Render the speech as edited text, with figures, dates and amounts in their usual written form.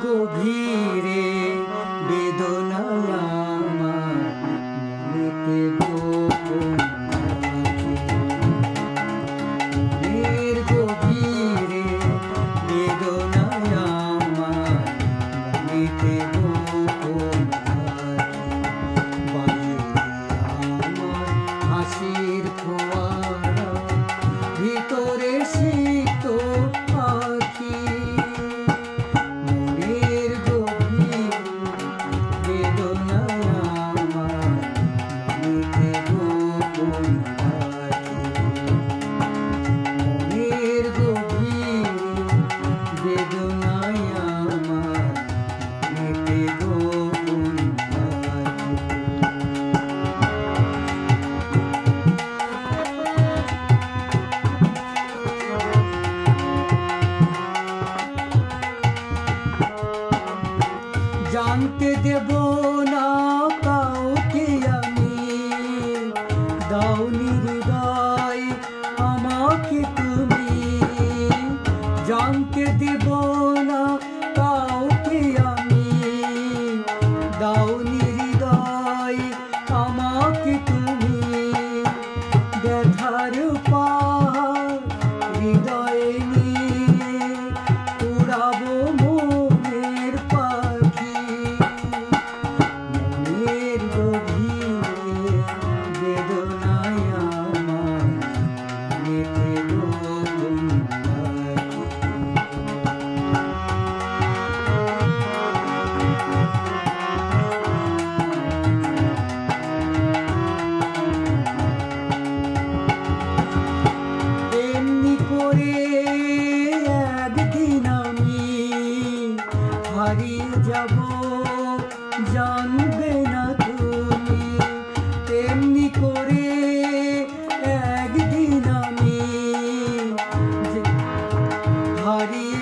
গভীরে বেদনায় আমার মনেতে গোপন রাখি। মনের গভীরে বেদনায় আমার মনেতে গোপন রাখি। বাহিরে আমার হাসির ফোয়ারা, ভিতরে সিক্ত পাখি। মনের গভীরে বেদনায় আমার মনেতে গোপন রাখি। মনের গভীরে বেদনায় আমার মনেতে গোপন রাখি। জানতে দেব না কাউকে আমি, দাওনি হৃদয় আমাকে তুমি। জানতে দেব না কাউকে আমি, দাওনি হৃদয় আমাকে তুমি। ব্যথার পাহাড় হৃদয়ে নিয়ে উড়াবো মনের পাখি। মনের গভীরে বেদনায় আমার মনেতে গোপন রাখি। এমনি করে একদিন আমি হারিয়ে যাব, জানবে না তুমি। তেমনি করে একদিন আমি হারিয়ে